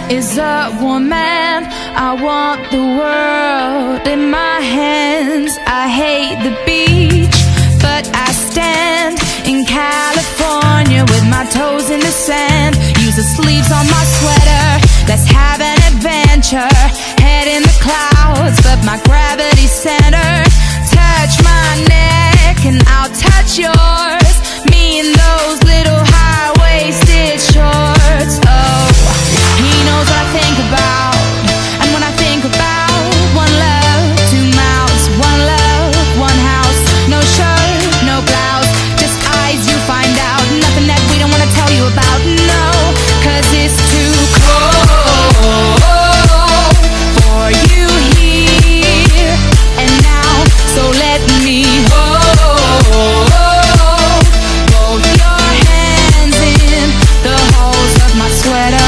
is a woman. I want the world in my hands. I hate the beach, but I stand in California with my toes in the sand. Use the sleeves on my sweater. Let's have an adventure. Head in the clouds, but my gravity center. Touch my neck and I'll touch yours. Me and those little high-waisted shorts. Oh, he knows what I think about. And when I think about one love, two mouths, one love, one house. No shirt, no blouse, just eyes you find out. Nothing that we don't want to tell you about, no. Cause it's too cold for you here and now. So let me hold both your hands in the holes of my sweater.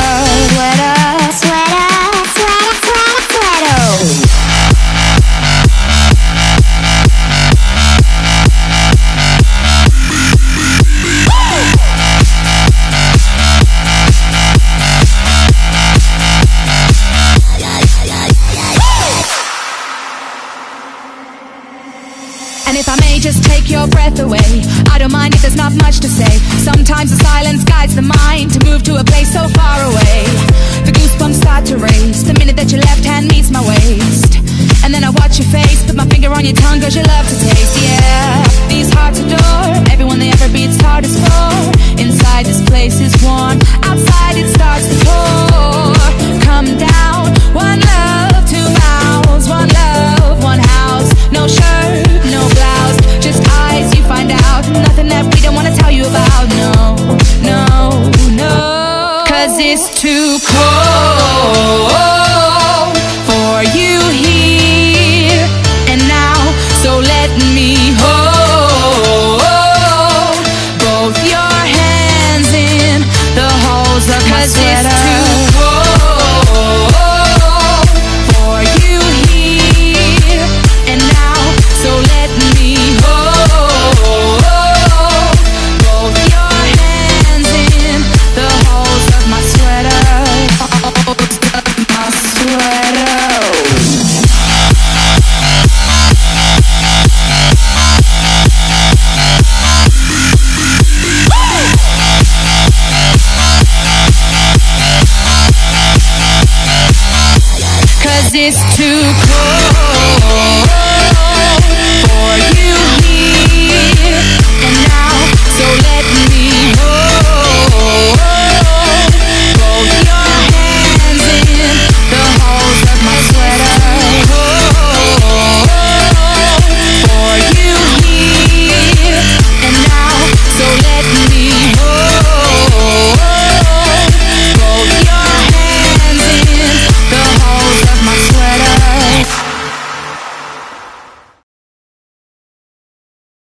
And if I may just take your breath away, I don't mind if there's not much to say. Sometimes the silence guides the mind to move to a place so far away. The goosebumps start to race the minute that your left hand meets my waist. And then I watch your face, put my finger on your tongue, cause you love to taste, yeah. These hearts adore everyone they ever beats hardest for. Inside this place is warm, outside it starts to pour. Come down, one love, two mouths, one love, one house. No shirt, no blouse, just eyes you find out. Nothing that we don't want to tell you about, no, no, no. Cause it's too cold for you here and now. So let me hold both your hands in the holes of my sweater. Cause it's too cold for you here and now. So let me hold both your hands in the holes of my sweater. Holes of my sweater. Cause it's too cold.